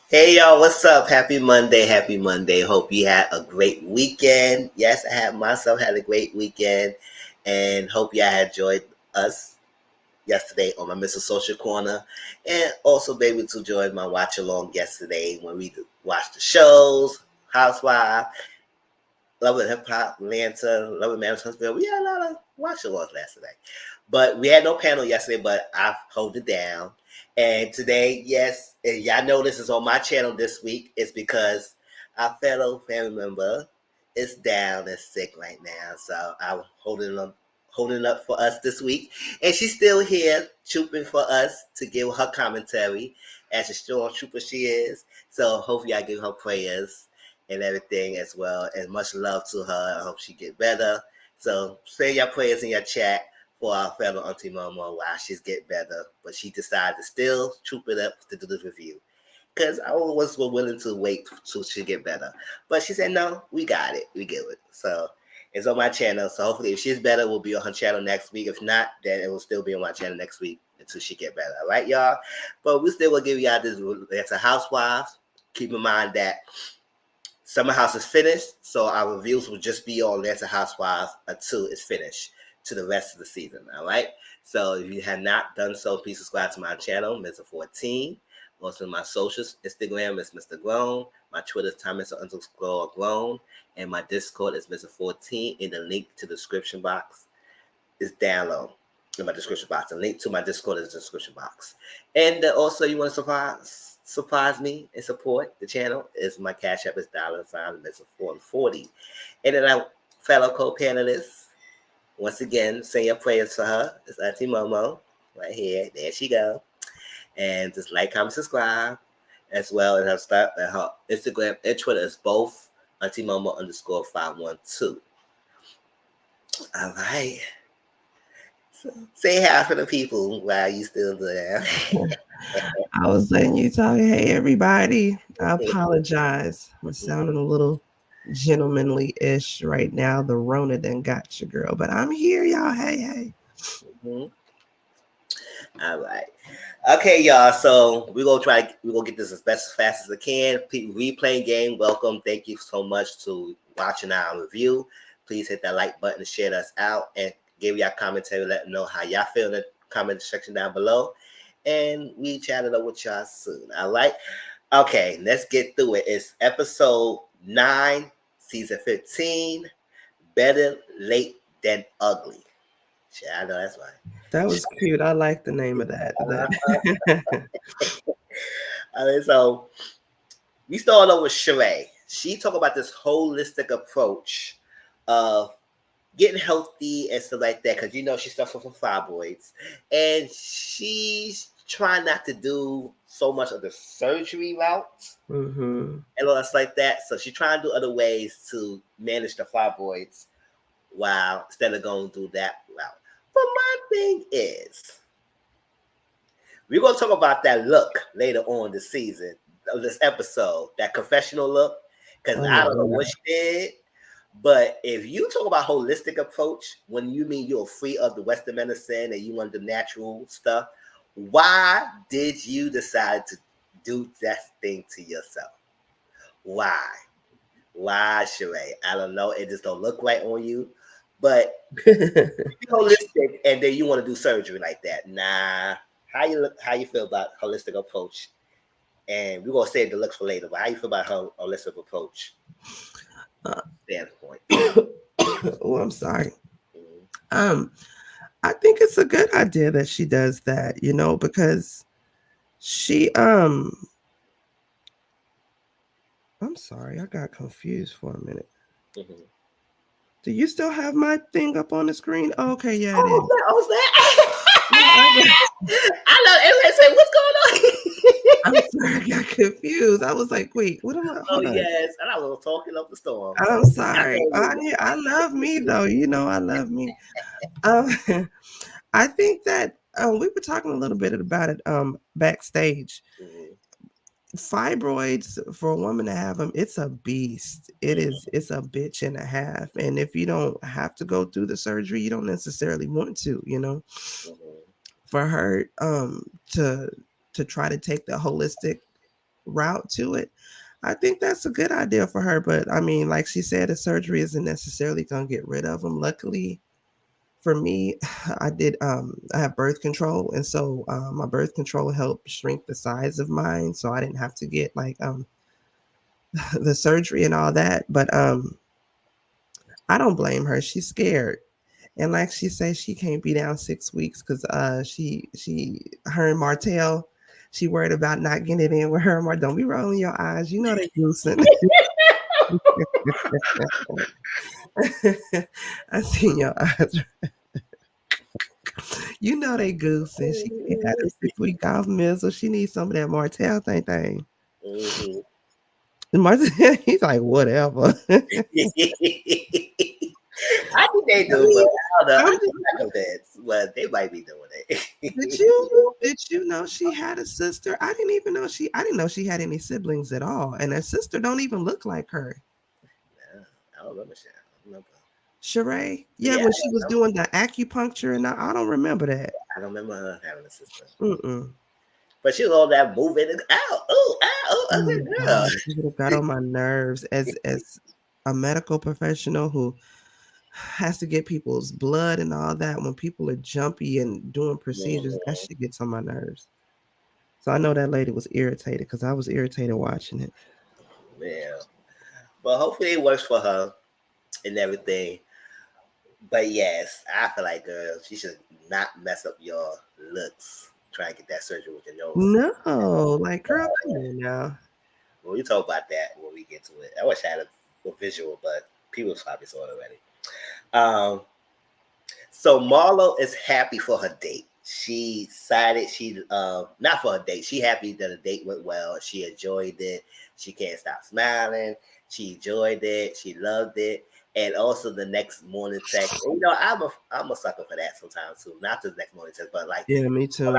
Hey y'all, what's up? Happy Monday, happy Monday. Hope you had a great weekend. Yes, I had a great weekend and hope y'all enjoyed us yesterday on my Mr. Social Corner. And also be able to join my watch along yesterday when we watched the shows, Housewives, Love and Hip Hop, Atlanta, Love and Marriage Huntsville. We had a lot of watch alongs yesterday. But we had no panel yesterday, but I hold it down. And today, yes, and y'all know this is on my channel this week. It's because our fellow family member is down and sick right now. So I'm holding up for us this week. And she's still here trooping for us to give her commentary as a strong trooper she is. So hopefully I give her prayers and everything as well. And much love to her. I hope she get better. So say your prayers in your chat for our fellow Auntie Mama while she's get better. But she decided to still troop it up to do the review. Because I was willing to wait till she get better. But she said, no, we got it. We get it. So it's on my channel. So hopefully if she's better, we'll be on her channel next week. If not, then it will still be on my channel next week until she get better. All right, y'all? But we still will give y'all this. That's a housewives. Keep in mind that Summer House is finished, so our reviews will just be on Atlanta Housewives until it's finished to the rest of the season. All right. So if you have not done so, please subscribe to my channel, Mr. 14. Also, my socials, Instagram is Mr. Grown. My Twitter is Mr. _Grown. And my Discord is Mr. 14. And the link to the description box is down low in my description box. The link to my Discord is in the description box. And also, you want to surprise me and support the channel is my cash app is $sign Mr. 440. And then our fellow co-panelists, once again, say your prayers for her. It's Auntie Momo right here. There she go. And just like, comment, subscribe as well. And her Instagram and Twitter is both Auntie Momo _512. All right. So say hi for the people while you still there. I was letting you talk. Hey, everybody. I apologize. I'm sounding a little gentlemanly-ish right now. The Rona done got you, girl. But I'm here, y'all. Hey, hey. Mhm. All right. Okay, y'all. So we're gonna get this as best as fast as I can. Replaying game, welcome. Thank you so much to watching our review. Please hit that like button to share us out and give y'all commentary, let them know how y'all feel in the comment section down below. And we chatted up with y'all soon. All right. Okay, let's get through it. It's episode 9, season 15. Better late than ugly. Yeah, I know that's right. That was cute. I like the name of that. So we started off with Sheree. She talked about this holistic approach of getting healthy and stuff like that because she suffers from fibroids, and she's trying not to do so much of the surgery route Mm-hmm. and all that like that. So she's trying to do other ways to manage the fibroids while instead of going through that route. But my thing is, we're gonna talk about that look later on this season, of this episode, that confessional look, because Oh, I yeah. don't know what she did. But if you talk about holistic approach, when you mean you're free of the Western medicine and you want the natural stuff, why did you decide to do that thing to yourself? Why? Why, Sheree? I don't know. It just don't look right on you. But holistic, and then you want to do surgery like that? Nah. How you feel about holistic approach? And we're gonna save the looks for later. But how you feel about her holistic approach Uh, standpoint? oh, I'm sorry. Mhm. Um, I think it's a good idea that she does that, because she I'm sorry, I got confused for a minute. Mhm. Do you still have my thing up on the screen? Oh, okay, yeah, it Oh, is. what's that? Yeah, I got I know everybody say, "What's going on?" I'm sorry, I got confused. I was like, wait, what am I Oh hold on. yes, and I was talking up the storm. I'm I sorry. know you. I love me though. I love me. Um, I think that we were talking a little bit about it backstage. Mhm. Fibroids for a woman to have them, it's a beast. It's a bitch and a half. And if you don't have to go through the surgery, you don't necessarily want to. Mhm. For her to try to take the holistic route to it, I think that's a good idea for her. But I mean, like she said, the surgery isn't necessarily gonna get rid of them. Luckily for me, I have birth control, and so my birth control helped shrink the size of mine, so I didn't have to get like the surgery and all that. But I don't blame her. She's scared. And like she says, she can't be down 6 weeks because her and Martell, she worried about not getting it in with her and Martell. Don't be rolling your eyes. You know they goosing. I seen your eyes. You know they goosing. She can't have a 6 week off mizzle. She needs some of that Martell thing. Mm-hmm. And Martell, he's like, whatever. I think they I do, but mean, I don't know. I'm I'm just not convinced, but they might be doing Did it. you know she had a sister? I didn't know she had any siblings at all. And her sister don't even look like her. Yeah, I don't remember shit. I don't remember. Sheree? Yeah, Yeah, when she was doing the acupuncture and I don't remember that. I don't remember her having a sister. Mm-mm. But she was all that moving and ow, oh, ow, I Oh said, girl. God, it would have got on my nerves as a medical professional who has to get people's blood and all that. When people are jumpy and doing procedures, that Mhm. shit gets on my nerves. So I know that lady was irritated because I was irritated watching it. Yeah. But hopefully it works for her and everything. But yes, I feel like girls, she should not mess up your looks trying to get that surgery with your nose. No, like girl, come on now. Well, we talk about that when we get to it. I wish I had a visual, but people probably saw it already. Um, so Marlo is happy for her date. She decided she not for her date. She happy that the date went well. She enjoyed it. She can't stop smiling. She enjoyed it. She loved it. And also the next morning text. And, I'm a sucker for that sometimes too. Not the next morning text, but like Yeah, me when too.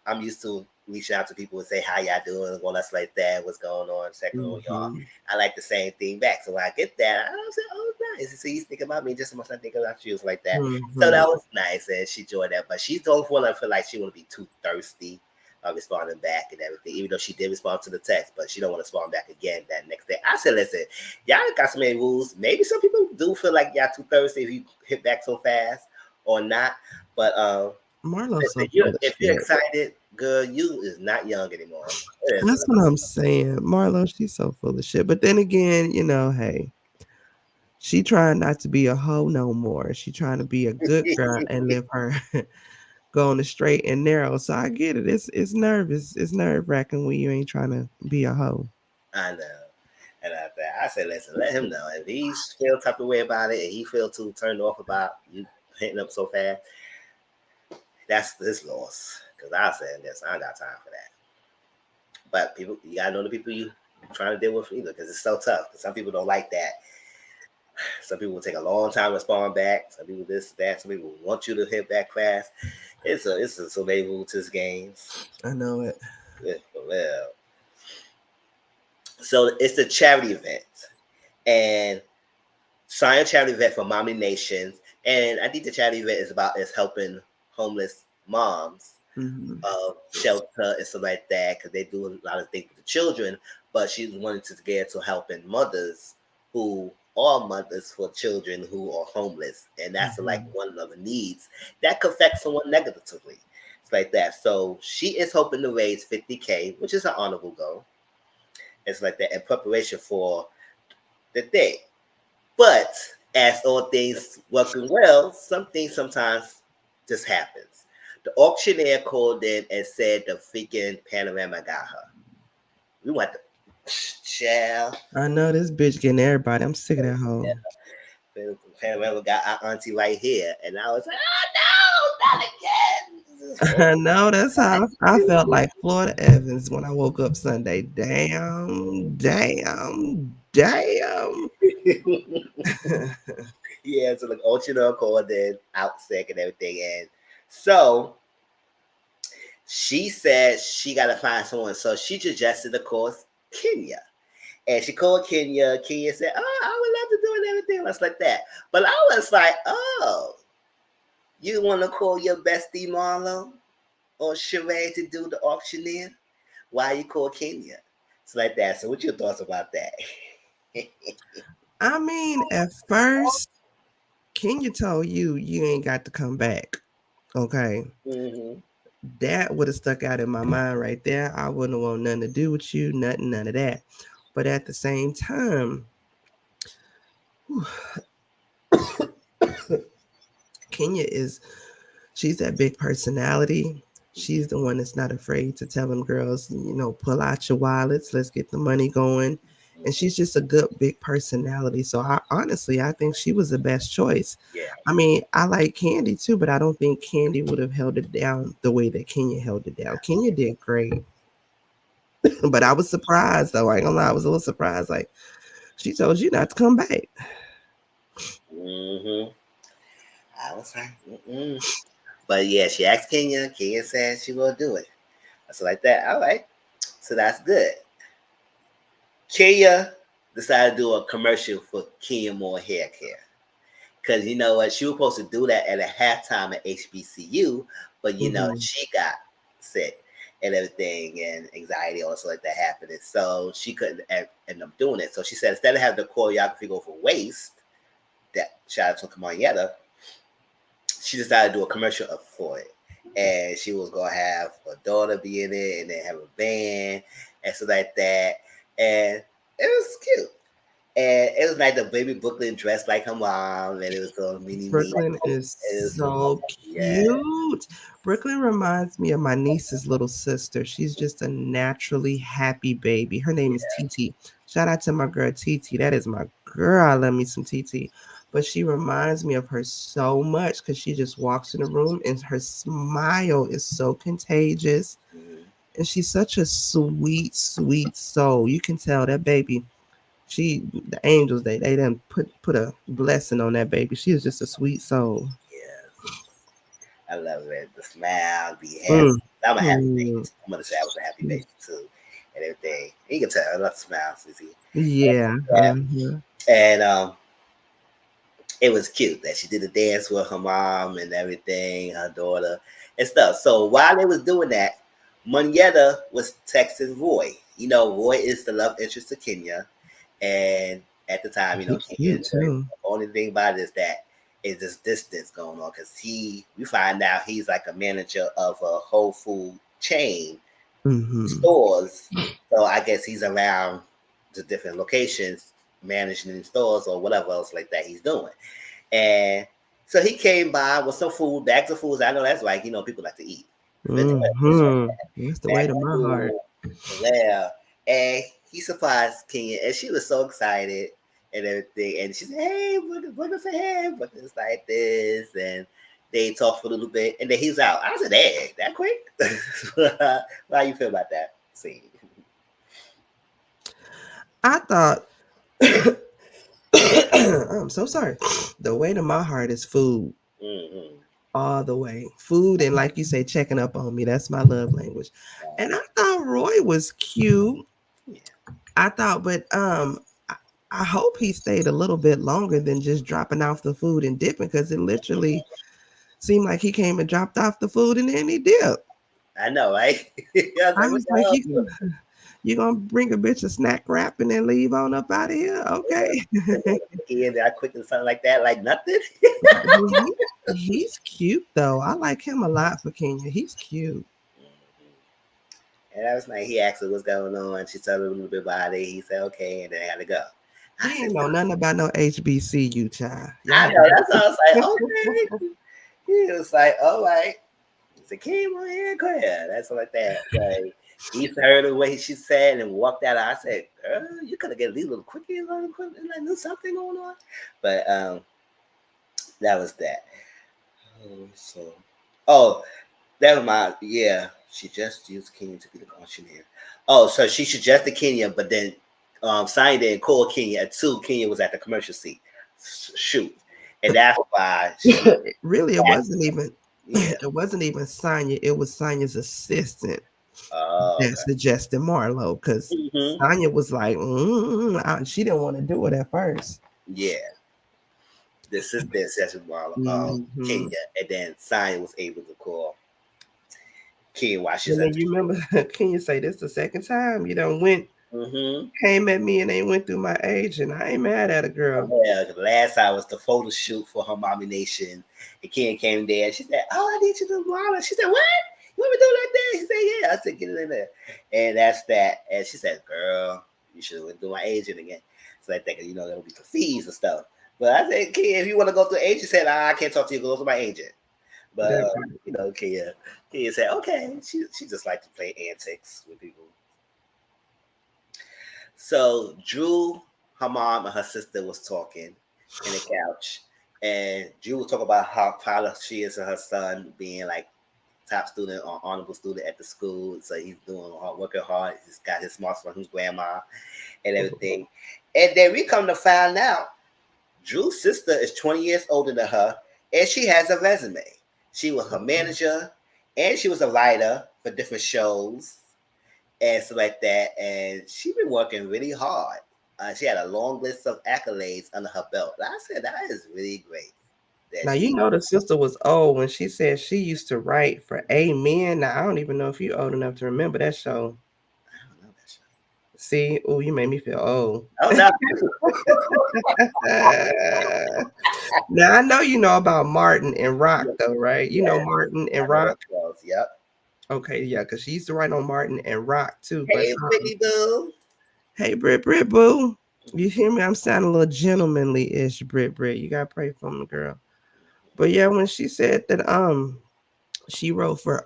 I'm used to reaching out to people and say how y'all doing, going us like that, what's going on, checking on y'all. Mhm. I like the same thing back. So when I get that, I was like, oh nice. So he's thinking about me just as much as I think about you, like that. So Mhm. that was nice, and she enjoyed that. But she don't want to feel like she want to be too thirsty, responding back and everything. Even though she did respond to the text, but she don't want to respond back again that next day. I said, listen, y'all got so many rules. Maybe some people do feel like y'all too thirsty if you hit back so fast or not. But Marlo's listen, so full of if you're shit. excited, girl, you is not young anymore. It is That's what I'm saying. Marlo, she's so full of shit. But then again, hey, she trying not to be a hoe no more. She trying to be a good girl and live her go on the straight and narrow. So I get it. It's nervous. It's nerve wracking when you ain't trying to be a hoe. I know. And I said, listen, let him know. If he feel type of way about it and he feel too turned off about you hitting up so fast, that's his loss. Because I said this, I ain't got time for that. But people, you gotta know the people you trying to deal with either, because it's so tough. Because some people don't like that. Some people will take a long time to respond back. Some people this, that. Some people want you to hit back fast. It's a so many rules to this games. I know it. Well, so it's a charity event, and science charity event for Mommy Nations, and I think the charity event is helping homeless moms, Mhm. shelter and stuff like that, because they do a lot of things with the children. But she wanted to get to helping mothers who are mothers for children who are homeless, and that's like Mhm. one of the needs that could affect someone negatively. It's like that. So she is hoping to raise 50K, which is an honorable goal. It's like that in preparation for the day. But as all things working well, some things sometimes just happens. The auctioneer called in and said the freaking panorama got her. We went to child. I know this bitch getting everybody. I'm sick of that hoe. The panorama got our auntie right here, and I was like, oh no, not again. I know that's how I felt like Florida Evans when I woke up Sunday. Damn, damn, damn. Yeah, so the auctioneer called in, out sick and everything, and so she said she got to find someone. So she suggested, of course, Kenya. And she called Kenya. Kenya said, oh, I would love to do it and everything else like that. But I was like, oh, you want to call your bestie Marlo or Sheree to do the auctioneer? why you call Kenya? It's like that. So, what your thoughts about that? I mean, at first, Kenya told you ain't got to come back. Okay. Mm-hmm. That would have stuck out in my mind right there. I wouldn't want nothing to do with you, nothing, none of that. But at the same time, Kenya is she's that big personality. She's the one that's not afraid to tell them girls, pull out your wallets, let's get the money going. And she's just a good big personality. So I think she was the best choice. Yeah. I mean, I like Candy too, but I don't think Candy would have held it down the way that Kenya held it down. Kenya did great. But I was surprised though. I ain't gonna lie, I was a little surprised. Like she told you not to come back. Mm-hmm. I was like, mm-mm. But yeah, she asked Kenya. Kenya said she will do it. So like that. All right. So that's good. Kenya decided to do a commercial for Kenya Moore Hair Care. Because you know what? She was supposed to do that at a halftime at HBCU, but Mm-hmm. she got sick and everything and anxiety also like that happening. So she couldn't end up doing it. So she said instead of having the choreography go for waste, that shout out to Kamanyetta, she decided to do a commercial up for it. And she was gonna have her daughter be in it and then have a band and stuff like that. And it was cute. And it was like the baby Brooklyn dressed like her mom, and it was so mini me. Brooklyn is It was so so yeah, cute. Brooklyn reminds me of my niece's little sister. She's just a naturally happy baby. Her name is TT. Shout out to my girl TT. That is my girl. I love me some TT. But she reminds me of her so much because she just walks in the room and her smile is so contagious. mm, And she's such a sweet, sweet soul. You can tell that baby the angels they done put a blessing on that baby. She is just a sweet soul. yeah. I love it. The smile, the happy. Mm. I'm a happy baby. Mm. I'm gonna say I was a happy baby too, and everything. You can tell I love the smile, Susie. Yeah. Uh-huh. And it was cute that she did a dance with her mom and everything, her daughter and stuff. So while they was doing that, Monyetta was texting Roy. Roy is the love interest of Kenya, and at the time, He's Kenya. cute too. The only thing about it is that is this distance going on because we find out he's like a manager of a Whole Food chain Mm-hmm. stores. So I guess he's around the different locations managing stores or whatever else like that he's doing. And so he came by with some food, bags of foods. I know that's like, people like to eat. Mm-hmm. That's the way Bags to of my heart. food, yeah. And he surprised Kenya, and she was so excited and everything. And she said, "Hey, Booker said, hey, Booker's like this." And they talked for a little bit, and then he's out. I said, "Hey, that quick?" How you feel about that scene? I thought I'm so sorry. The way to my heart is food. Mm-hmm. All the way. Food and like you say, checking up on me. That's my love language. And I thought Roy was cute. Yeah. I thought, but I hope he stayed a little bit longer than just dropping off the food and dipping because it literally seemed like he came and dropped off the food and then he dipped. I know, right? I was I like, "What was the like, hell?" you gonna bring a bitch a snack wrap and then leave on up out of here? Okay. And I quick and something like that, like nothing. But he's cute though. I like him a lot for Kenya. He's cute. And I was like, he asked her what's going on. She told him a little bit about it. He said, okay, and then I had to go. I He said, ain't know nothing about no HBCU child. I Y'all know. That's why I was like, okay. He was like, all right. He said, came on here, go ahead. That's like that. Like, he heard the way she said and walked out. I said, girl, you could have get these little quickies on like knew something going on. But that was that. Oh, never mind. Yeah, she just used Kenya to be the auctioneer. Oh, so she suggested Kenya, but then signed in, called Kenya at 2. Kenya was at the commercial seat. Shoot. And that's why she Really, yeah. it wasn't even Sonya. It was Sonya's assistant Oh, that suggested Marlo because okay. Hmm. Sonya was like, she didn't want to do it at first. Yeah. This is Marla, Hmm. Kenya. And then Sign was able to call Kid, why she's And at then you remember, can you say this the second time? You done the came at me and they went through my age, and I ain't mad at a girl. Yeah, the last time was the photo shoot for her mommy nation. The kid came there. She said, "Oh, I need you to model." She said, "What? You want me to do it like that?" She said, "Yeah." I said, "Get it in there." And that's that. And she said, "Girl, you should have went through my agent again." So I think that'll be for fees and stuff. But I said, "Kid, if you want to go through agent," she said, "I can't talk to you. Go to my agent." But That kid said, "Okay." She just liked to play antics with people. So Drew, her mom, and her sister was talking in the couch, and Drew was talking about how proud she is of her son being like top student or honorable student at the school. So he's doing hard, working hard. He's got his smarts from his grandma and everything. And then we come to find out Drew's sister is 20 years older than her, and she has a resume. She was her manager, and she was a writer for different shows and stuff like that. And she been working really hard. She had a long list of accolades under her belt. I said that is really great. That Now she, you know the sister was old when she said she used to write for Amen. Now I don't even know if you old enough to remember that show. I don't know that show. See, oh, you made me feel old. Oh no, Now I know you know about Martin and Rock though, right? You know yeah, Martin I and know that Rock. shows. Yep. Okay, yeah, because she used to write on Martin and Rock too. But Hey, Brittany Boo. hey, Brit Boo, you hear me? I'm sounding a little gentlemanly ish, Brit. You gotta pray for me, girl. But yeah, when she said that she wrote for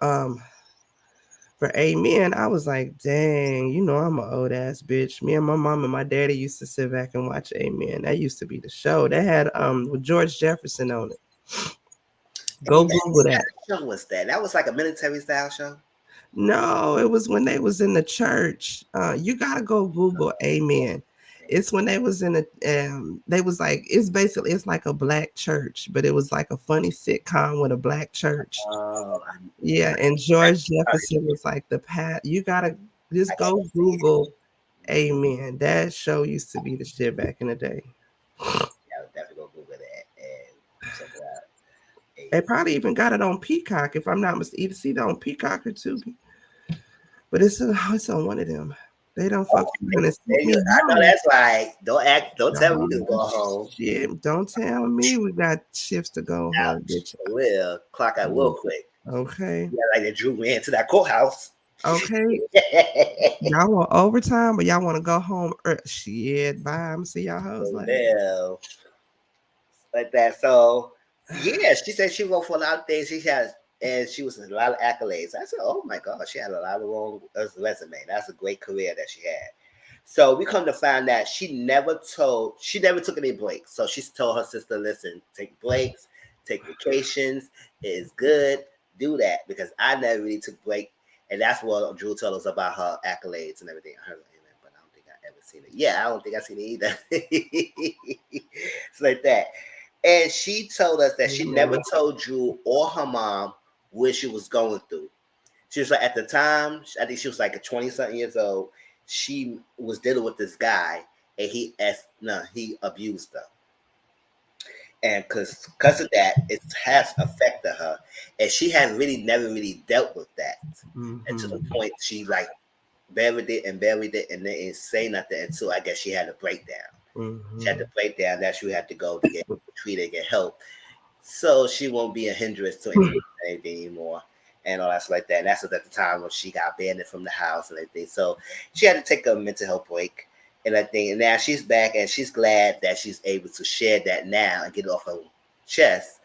Amen, I was like, dang, you know I'm an old ass bitch. Me and my mom and my daddy used to sit back and watch Amen. That used to be the show. That had with George Jefferson on it. Go Amen. Google What that. kind of show was that? That was like a military style show. No, it was when they was in the church. You gotta go Google Amen. It's when they was in the they was like it's like a black church, but it was like a funny sitcom with a black church. Oh, Yeah, and George Jefferson was like the pat. You gotta I just got go to see it. Google Amen. That show used to be the shit back in the day. Yeah, I would definitely go Google that and check it out. They Amen. probably even got it on Peacock, if I'm not mistaken. Either see it on Peacock or Tubi. But it's on one of them. They don't Oh, fuck around and there sent you, me I know home. that's right. Don't act. Don't tell me you can Oh, go home. shit. Don't tell me we got shifts to go home, Ouch. bitch. Will clock out real quick. Okay. Yeah, like they drew me into that courthouse. Okay. Y'all want overtime, but y'all want to go home. Shit. Bye. I'm gonna see y'all hoes later. Well, like that. So yeah, she said she wrote for a lot of things. She has, and she was in a lot of accolades. I said, oh my god, she had a lot of long resume. That's a great career that she had. So we come to find that she never took any breaks. So she told her sister, listen, take breaks, take vacations. It is good. Do that because I never really took break. And that's what Drew told us about her accolades and everything. I heard it, but I don't think I ever seen it. Yeah, I don't think I seen it either. It's like that. And she told us that she never Mhm. told Drew or her mom what she was going through. She was like, at the time, I think she was like a 20 something years old. She was dealing with this guy, and he abused her, and because of that, it has affected her, and she had really never really dealt with that, and to the Mhm. point she like buried it, and didn't say nothing until I guess she had a breakdown. She had to Mhm. break down. That she had to go to get treated, get help, so she won't be a hindrance to anything anymore and all that stuff like that. And that's at the time when she got banned from the house and everything. So she had to take a mental health break and everything. And now she's back and she's glad that she's able to share that now and get it off her chest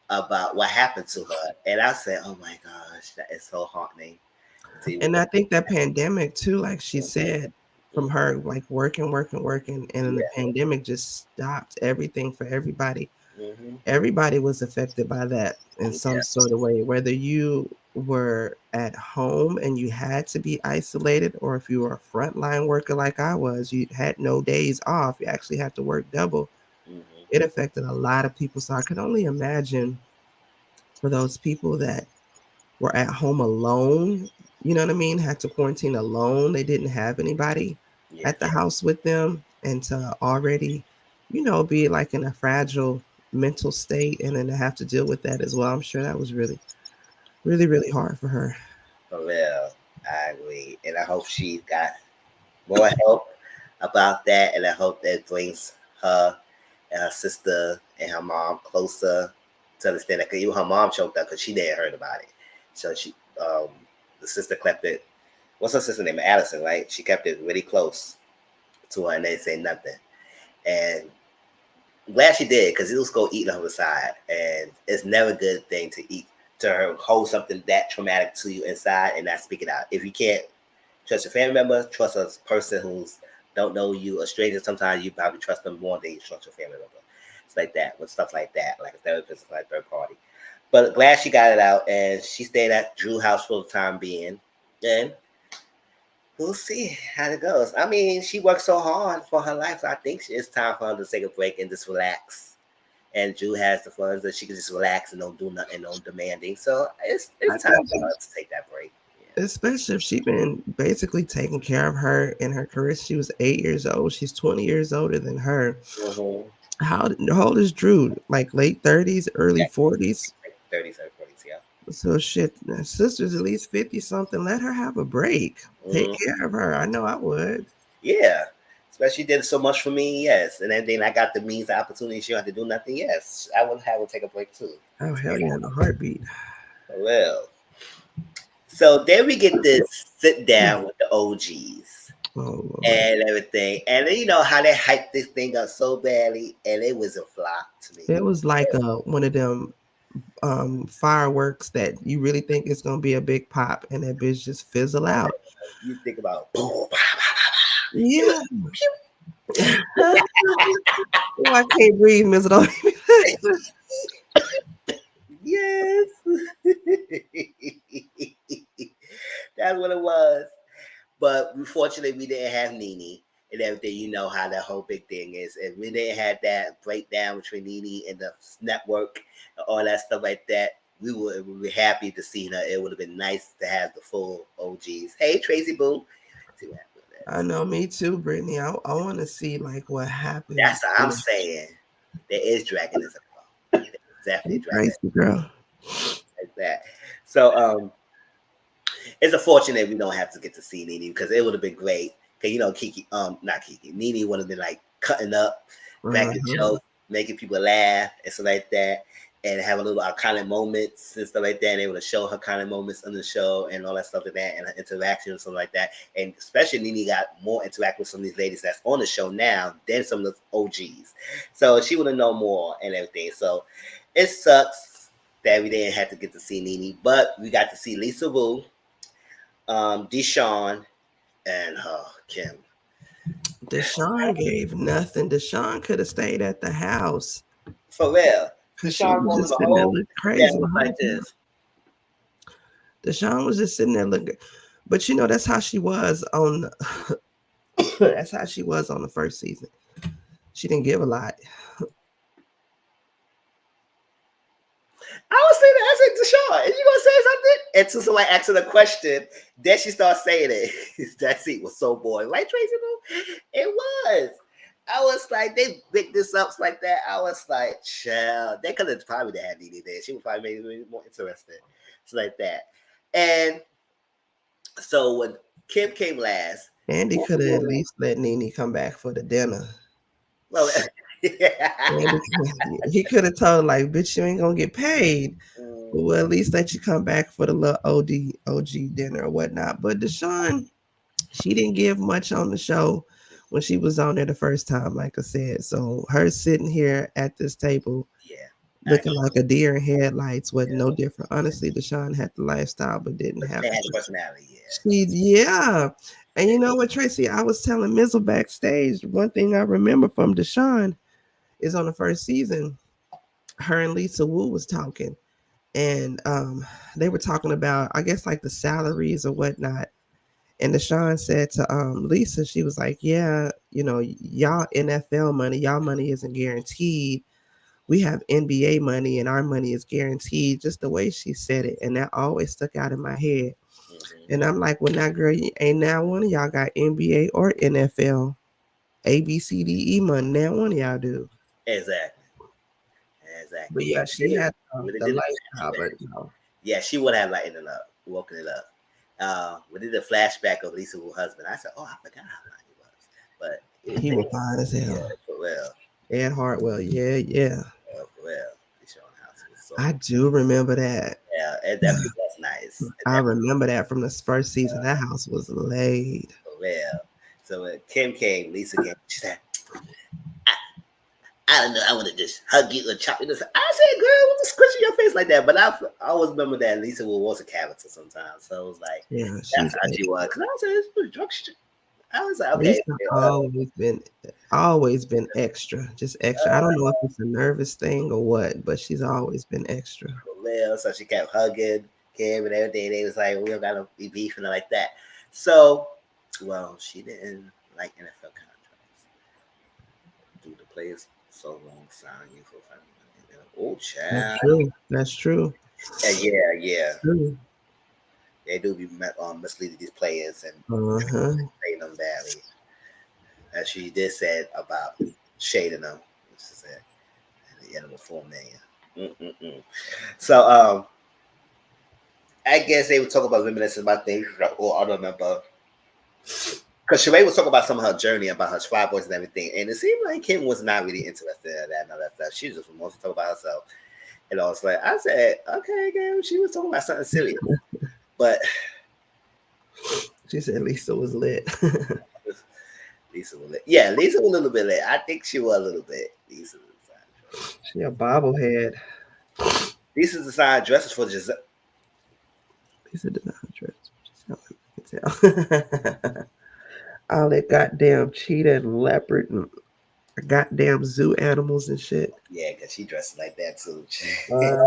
about what happened to her. And I said, oh my gosh, that is so heartening to even And go. I think that pandemic too, like she Mhm, said, from her like working, and then the yeah. pandemic just stopped everything for everybody. Hmm. Everybody was affected by that in some Yeah. sort of way, whether you were at home and you had to be isolated, or if you were a frontline worker like I was, you had no days off. You actually had to work double. Hmm. It affected a lot of people. So I could only imagine for those people that were at home alone, you know what I mean, had to quarantine alone. They didn't have anybody Yeah. at the house with them, and to already, be like in a fragile mental state and then to have to deal with that as well. I'm sure that was really, really, really hard for her. For real. I agree. And I hope she got more help about that. And I hope that brings her and her sister and her mom closer to understand that. Because even her mom choked up because she didn't heard about it. So the sister kept it. What's her sister name? Allison, right? She kept it really close to her and they say nothing. And I'm glad she did because it was go eat on her side. And it's never a good thing to eat to her hold something that traumatic to you inside and not speak it out. If you can't trust your family member, trust a person who's don't know you, a stranger. Sometimes you probably trust them more than you trust your family member. It's like that with stuff like that, like a therapist, like third party. But glad she got it out and she stayed at Drew house for the time being. And we'll see how it goes. I mean, she worked so hard for her life. So I think it's time for her to take a break and just relax. And Drew has the funds that she can just relax and don't do nothing, no demanding. So I it's time think for her to take that break. especially if she been basically taking care of her in her career. She was 8 years old. She's 20 years older than her. Yeah. Mm-hmm. How old is Drew? Like late 30s, early Yeah, 40s? like 30s or 40s, yeah. So shit, sister's at least 50 something. Let her have a break. Take Mm-hmm. care of her. I know I would. Yeah. Especially did so much for me, yes. And then I got the means, the opportunity. She don't have to do nothing, yes. I would have her take a break too. Oh hell yeah, in a heartbeat. Well, so then we get this sit down with the OGs Oh Lord. and everything. And then you know how they hyped this thing up so badly, and it was a flop to me. It was like one of them fireworks that you really think it's gonna be a big pop and that bitch just fizzle out. You think about boom, bah, bah, it Yeah. was pew. Oh, I can't breathe, Miss Don't Yes. That's what it was. But unfortunately, we didn't have Nene and everything. You know how that whole big thing is. If we didn't have that breakdown between Nene and the network and all that stuff like that, we be happy to see her. It would have been nice to have the full OGs. Hey, Tracy Boo. See what happened with that. I know, me too, Brittany. I want to see like what happens. That's what I'm saying. There is dragging this along. There is definitely You dragging crazy girl. like that. So it's unfortunate we don't have to get to see Nene because it would have been great. Cause you know Kiki, not Kiki, Nene would have been like cutting up, cracking Uh-huh. jokes, making people laugh and stuff like that, and have a little iconic moments and stuff like that. And able to show her kind of moments on the show and all that stuff like that, and her interaction and something like that. And especially Nene got more interact with some of these ladies that's on the show now than some of the OGs. So she would have known more and everything. So it sucks that we didn't have to get to see Nene, but we got to see Lisa Wu, Deshawn, and Kim. Deshaun gave nothing. Deshaun could have stayed at the house For real. because she Deshawn was going to just the sitting there whole looking that crazy the was whole like time. this. Deshaun was just sitting there looking, but you know that's how she was on. That's how she was on the first season. She didn't give a lot. I was saying that. I said, Deshawn, is you gonna say something? And to somebody asking a question, then she starts saying it. That seat was so boring. Right, Tracy? Boo? It was. I was like, they picked this up like that. I was like, chill. They could have probably had Nene there. She would probably made it more interesting. It's like that. And so when Kim came last, Andy could have at least let Nene come back for the dinner. well, yeah. Andy, he could have told her, like, bitch, you ain't gonna get paid. Mm, But well, at least let you come back for the little OG dinner or whatnot. But Deshaun, she didn't give much on the show when she was on there the first time, like I said. So her sitting here at this table yeah, looking like actually, a deer in headlights wasn't yeah. no different. Honestly, Deshaun had the lifestyle but didn't But have they had the personality, yeah. she yeah. And you know what, Tracy? I was telling Mizzle backstage, one thing I remember from Deshaun is on the first season, her and Lisa Wu was talking. And they were talking about, I guess, like the salaries or whatnot. And Deshaun said to Lisa, she was like, yeah, you know, y'all NFL money, y'all money isn't guaranteed. We have NBA money and our money is guaranteed, just the way she said it. And that always stuck out in my head. Mm-hmm. And I'm like, well, now, girl, ain't now one of y'all got NBA or NFL, ABCDE money. Now one of y'all do. Exactly. But Exactly. yeah, They she did it. had Really the did it. lifestyle, but no. Yeah, she would have lightened it up, woken it up. we did a flashback of Lisa Wu's husband. I said, "Oh, I forgot how fine he was," but he was He was big. fine as Yeah, hell. for real. Ed Hartwell, yeah, yeah. For real. He showing house was so I do remember that. yeah, and that was nice. And I that remember that from the first season. That house was laid. for real. So when Kim came, Lisa came. She said, I don't know. I want to just hug you and chop you. I said, girl, what the squish in your face like that? But I always remember that Lisa was a character sometimes. So it was like, Yeah, that's she's how she was. Because I was like, this was drunk shit. I was like, okay. Lisa always been extra, just extra. I don't know if it's a nervous thing or what, but she's always been extra. Lil, so she kept hugging Kim and everything. They was like, we don't gotta be beefing like that. So, well, she didn't like NFL contracts. Do the players so long sign you for $5 million? Oh, That's child. true. That's true. Yeah. True. They do be misleading these players and Uh-huh. treating them badly. As she did said about shading them, which is at the end of the $4 million. Mm-mm-mm. So, I guess they would talk about reminiscing about things, or I don't remember. Because Sheree was talking about some of her journey, about her tribe boys and everything, and it seemed like Kim was not really interested in that and all that stuff. She just mostly talking about herself. And I was like, I said, okay, girl, she was talking about something serious. But She said Lisa was lit. Lisa was lit. Yeah, Lisa was a little bit lit. I think she was a little bit. She a bobblehead. Lisa's design dresses for Giselle. Lisa did not dress. I can tell. All that goddamn cheetah and leopard and goddamn zoo animals and shit. Yeah, because she dressed like that too. Uh,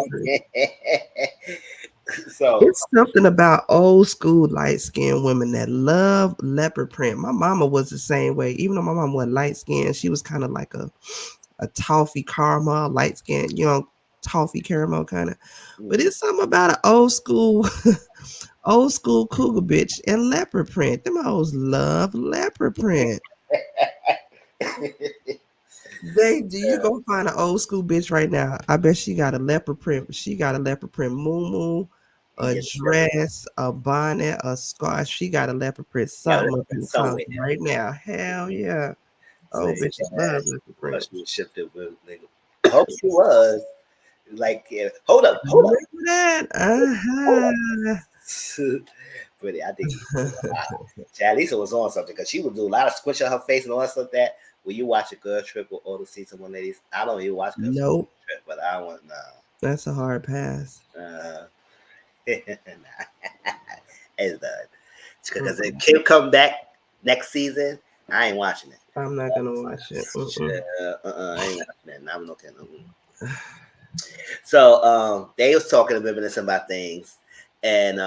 So, it's something about old school light skinned women that love leopard print. My mama was the same way. Even though my mom wasn't light skinned, she was kind of like a toffee caramel, light skin, toffee caramel kind of. But it's something about an old school, old school cougar bitch and leopard print. Them hoes love leopard print. They do you go find an old school bitch right now? I bet she got a leopard print. She got a leopard print moo a yeah, dress, a bonnet, a scarf. She got a leopard print yeah, something up in the somewhere. closet right now. Hell yeah. So, Oh, bitches love leopard well, print. she was shifted with nigga. I hope she was. Like, yeah, hold up. Remember that? Hold up. Uh-huh. Pretty, I think she was a lot. Lisa was on something because she would do a lot of squish on her face and all that stuff like that. When you watch a girl trip with all the season one ladies, I don't even watch girls Nope. trip, but I want no. That's a hard pass. It's done. Because if Kim come back next season, I ain't watching it. I'm not gonna watch it. I ain't watching it. I'm looking. So they was talking and reminiscing about things, and they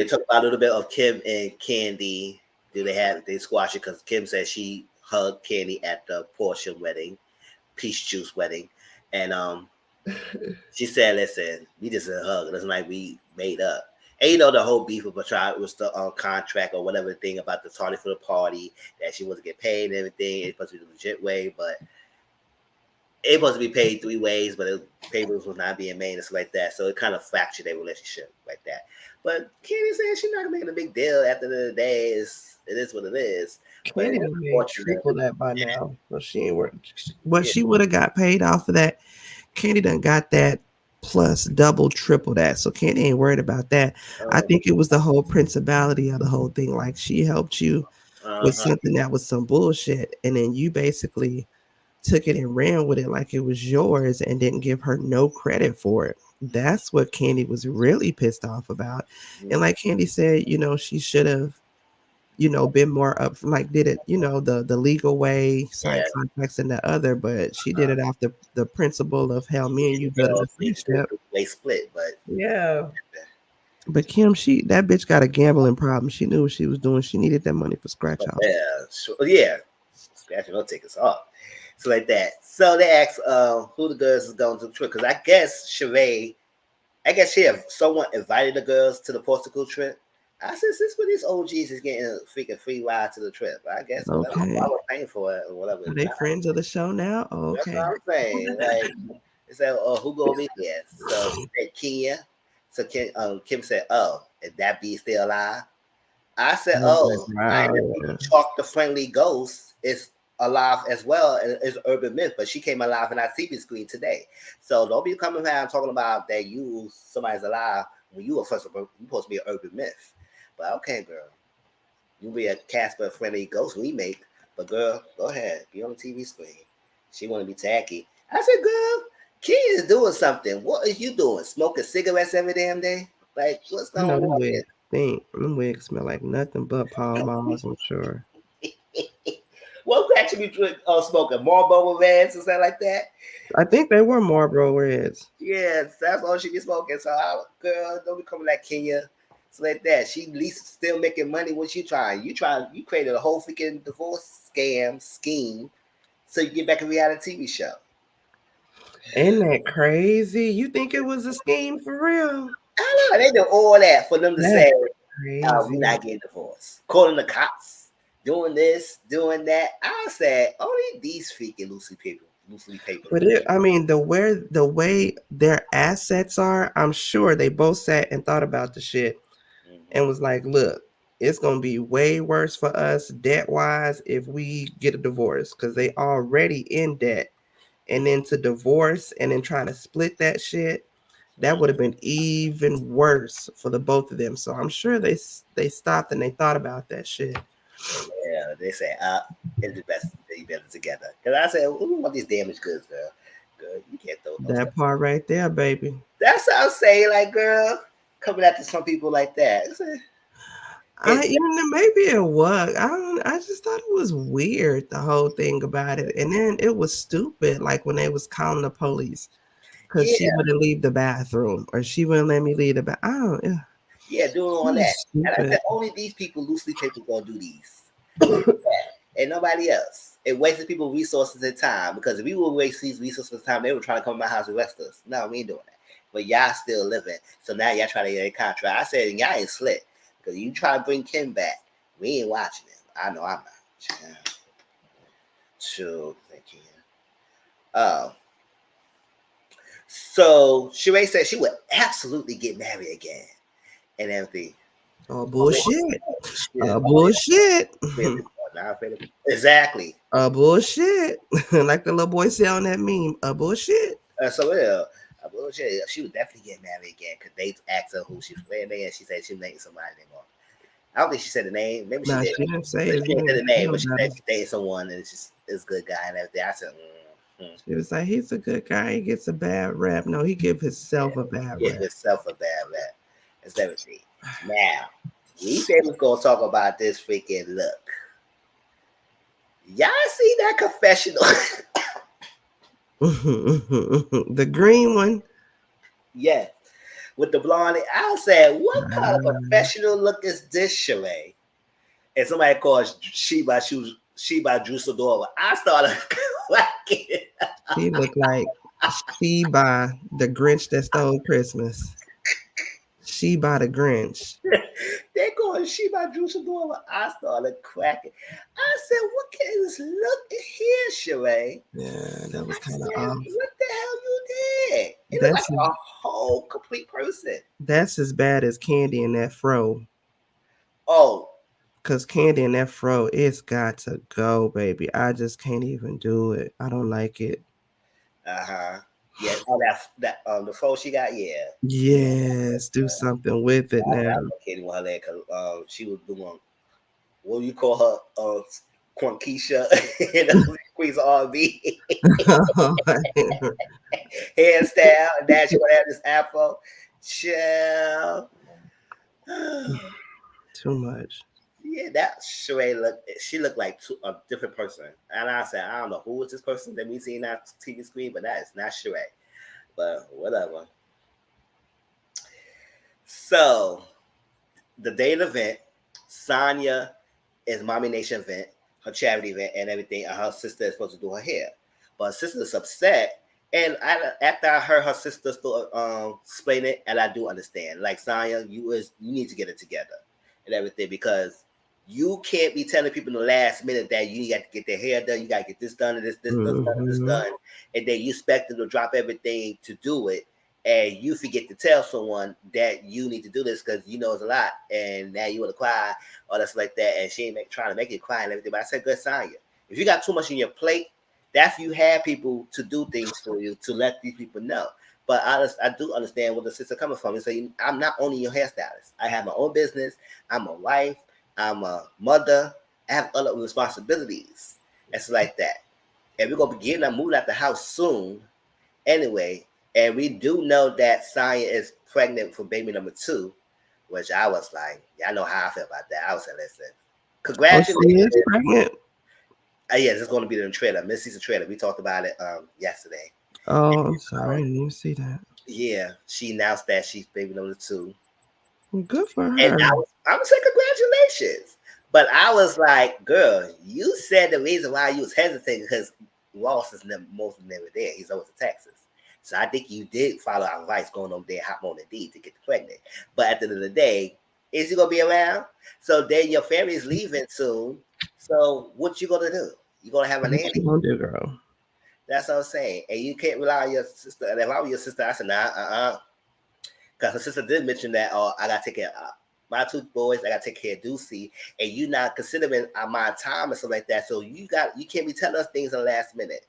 talked about a little bit of Kim and Candy. They squash it because Kim said she hugged Candy at the Portia wedding, Peach Juice wedding, and she said, "Listen, we just a hug. It's like we made up." And the whole beef of Patron was the contract or whatever thing about the tardy for the party that she wasn't get paid and everything. It's supposed to be the legit way, but it supposed to be paid 3 ways, but papers was not being made and stuff like that. So it kind of fractured their relationship like that. But Candy said she's not making a big deal. At the end of the day, it is what it is. Candy done made triple that by now. So she ain't worth what she would have got paid off of that. Candy done got that plus double, triple that. So Candy ain't worried about that. I think it was the whole principality of the whole thing. Like she helped you with something that was some bullshit, and then you basically took it and ran with it like it was yours and didn't give her no credit for it. That's what Candy was really pissed off about. And like Candy said, she should have, been more up, like did it, the legal way, sign contracts and the other, but she did it off the principle of hell, me and you building a friendship. They split, but yeah. But Kim, that bitch got a gambling problem. She knew what she was doing. She needed that money for scratch off. Yeah, scratching no tickets off. So like that. So they asked who the girls is going to the trip because I guess Sheree, she have someone invited the girls to the Portugal trip. I said, since when these OGs is getting a freaking free ride to the trip, I guess whatever. I was paying for it or whatever. Are they friends of the show now? Oh, okay. That's what I'm saying. Like, they said, oh, who gonna be there? So she said Kenya. So So Kim said, "Oh, is that bee still alive?" I said, I was like, "Oh, I wow, didn't think you yeah. chalked the friendly ghost is alive as well, and it's urban myth, but she came alive in our TV screen today. So don't be coming around talking about that somebody's alive when you were first of all you supposed to be an urban myth. But okay, girl, you be a Casper friendly ghost remake, but girl, go ahead, be on the TV screen. She want to be tacky. I said, girl, Key is doing something. What is you doing? Smoking cigarettes every damn day? Like, what's I going know them on wigs stink. Them wigs smell like nothing but Pall Malls, I'm sure. here? What got you be smoking? Marlboro Reds or something like that? I think they were Marlboro Reds. Yes, that's all she be smoking. So, girl, don't be coming like Kenya. So like that. She at least still making money. What you trying? You created a whole freaking divorce scam scheme so you get back a reality TV show. Ain't that crazy? You think it was a scheme for real? I know they do all that for them to That's say, we're crazy. not getting divorced. Calling the cops, doing this, doing that. I said, only these freaking loosely paper But people. I mean, the way their assets are, I'm sure they both sat and thought about the shit Mm-hmm. and was like, look, it's gonna be way worse for us debt wise if we get a divorce because they already in debt. And then to divorce and then trying to split that shit, that would have been even worse for the both of them. So I'm sure they stopped and they thought about that shit. Yeah, they say, it's the best to be better together. Because I said, we want these damaged goods, girl. Girl, you can't throw no stuff. That part right there, baby. That's what I'm saying, like, girl, coming after some people like that. I It's, even know maybe it was. I don't. I just thought it was weird the whole thing about it, and then it was stupid. Like when they was calling the police because yeah, she wouldn't leave the bathroom or she wouldn't let me leave the bath. I don't. Yeah, yeah, doing it all was that. And I stupid. said, only these people, loosely people, gonna do these. And nobody else. It wasted people resources and time because if we would waste these resources and time, they were trying to come to my house and arrest us. No, we ain't doing that. But y'all still living. So now y'all trying to get a contract. I said, y'all ain't slick because you try to bring Kim back. We ain't watching it. I know I'm not. Yeah. True. Thank you. Oh. So Sheree said she would absolutely get married again and everything. Oh bullshit. Yeah. Bullshit. Not afraid of exactly. Bullshit. Like the little boy said on that meme. Bullshit. So yeah, bullshit. She would definitely get married again because they asked her who she was married, and she said she was dating somebody anymore. I don't think she said the name. Maybe she Nah, did, she didn't say but his she didn't say name. the I name. know But she better. said she dated someone, and it's a good guy and everything. I said, She was like, he's a good guy. He gets a bad rap. No, he give himself a bad give rap. himself a bad rap. It's everything. Now we said we're gonna talk about this freaking look. Y'all see that confessional? The green one. Yeah, with the blonde. I said, what kind of Uh, professional look is this, Sheree? And somebody calls Sheba Drusadora. I started cracking. she looked like Sheba, the Grinch that stole Christmas. Sheba the Grinch. They call Sheba Drusadora. I started cracking. I said, what can this look here, Sheree? Yeah, that was I kind of said, off. what the hell you did? It looked like That's as, a whole complete person. that's as bad as Candy in that fro. Oh, Cause Candy in that fro, it's got to go, baby. I just can't even do it. I don't like it. uh-huh. Yeah, oh, that the phone she got, yeah. Yes, do something with it now. I was kidding with her leg because she was doing what do you call her? Quankeisha and Queen's R&B hairstyle, and now she gonna have this afro. Chill. Too much. Yeah, that Sheree she looked like a different person. And I said, I don't know who is this person that we see on that TV screen, but that is not Sheree. But whatever. So the day of the event, Sonya is Mommy Nation event, her charity event, and everything. And her sister is supposed to do her hair, but her sister is upset. And after I heard her sister explain it, and I do understand. Like Sonya, you need to get it together and everything because you can't be telling people in the last minute that you got to get their hair done, you got to get this done, and this done, and this Hmm. done, and then you expect them to drop everything to do it, and you forget to tell someone that you need to do this because you know it's a lot, and now you want to cry or that's like that, and she ain't trying to make you cry and everything. But I said, good sign. If you got too much on your plate, that's you have people to do things for you to let these people know. But I do understand where the sister coming from. And so I'm not only your hairstylist. I have my own business. I'm a wife. I'm a mother. I have other responsibilities. It's like that. And we're gonna be getting moving out the house soon anyway. And we do know that Saya is pregnant for baby number 2, which I was like, yeah, I know how I feel about that. I was like, listen, Oh, she congratulations. is pregnant. Yes, it's going to be the trailer. Missy the trailer. We talked about it yesterday. Oh, I'm sorry, I Um, didn't even see that. yeah, she announced that she's baby number 2, Well, good for and her. I was saying congratulations. But I was like, girl, you said the reason why you was hesitating because Ross is most never there. He's over to Texas. So I think you did follow our advice going over there, hop on the D to get pregnant. But at the end of the day, is he gonna be around? So then your family is leaving soon. So what you gonna do? You gonna have a What you nanny? gonna do, girl? That's what I'm saying. And you can't rely on your sister. And if I were your sister, I said, nah. Because her sister did mention that, oh, I got to take care of my 2 boys. I got to take care of Ducey. And you not considering my time and stuff like that. So you can't be telling us things in the last minute.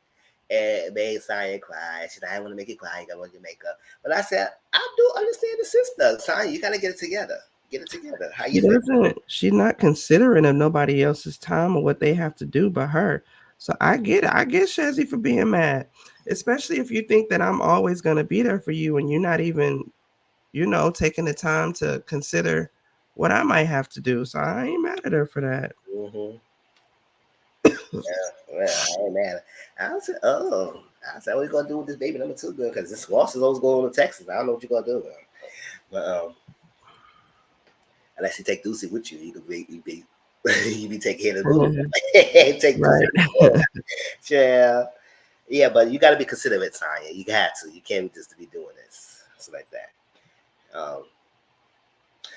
And made Sonya cry. She said, I didn't want to make you cry. You got to want your makeup. But I said, I do understand the sister. Sonya, you got to get it together. Get it together. How She you feel? doesn't. She's not considering of nobody else's time or what they have to do but her. So I get it. I get Shazzy for being mad, especially if you think that I'm always gonna be there for you and you're not even, taking the time to consider what I might have to do. So I ain't mad at her for that. Mm-hmm. Well, I ain't mad. I said, oh. I said, what you going to do with this baby number 2, girl? Because this Ross is always going to Texas. I don't know what you're going to do, girl. But unless you take Ducey with you, you be taking care of the boo. Mhm. Take Ducey. Right. Yeah, yeah, but you got to be considerate, Tanya. You got to. You can't just be doing this. It's like that.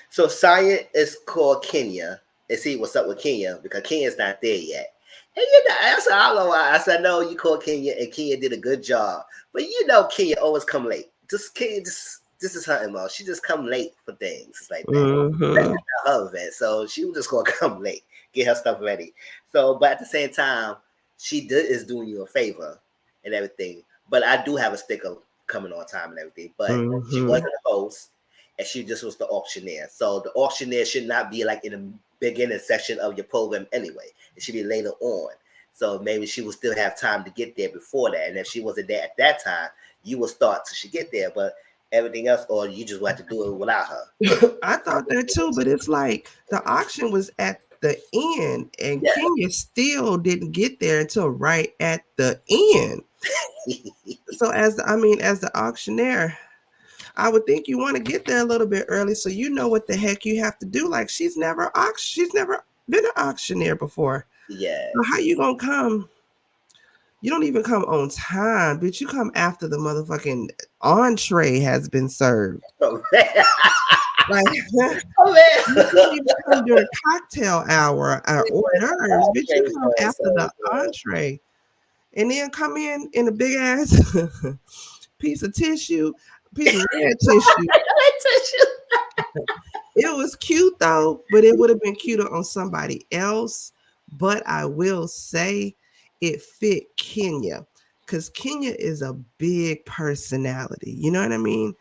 So Saya is called Kenya. And see what's up with Kenya because Kenya's not there yet. And I said, I don't know why. I said, no, you called Kenya and Kenya did a good job. But Kenya always come late. Kenya this is her MO. She just come late for things. It's like that. That's Hmm. just not her event. So she was just gonna come late, get her stuff ready. So, but at the same time, is doing you a favor and everything. But I do have a sticker coming on time and everything. But she Hmm. wasn't a host and she just was the auctioneer. So the auctioneer should not be like in the beginning section of your program anyway. It should be later on. So maybe she will still have time to get there before that. And if she wasn't there at that time, you will start till she get there. But everything else, or you just want to do it without her. I thought that too, but it's like the auction was at the end and Yeah. Kenya still didn't get there until right at the end. So as the auctioneer, I would think you want to get there a little bit early so you know what the heck you have to do. Like she's never been an auctioneer before. So how Yes. you gonna come? You don't even come on time, bitch. You come after the motherfucking entree has been served. Oh man. Like Oh you man. can't even come during cocktail hour or hors d'oeuvres, bitch. You Okay, come after the so, entree and then come in a big ass piece of tissue, piece of red tissue. It was cute though, but it would have been cuter on somebody else. But I will say it fit Kenya because Kenya is a big personality. You know what I mean?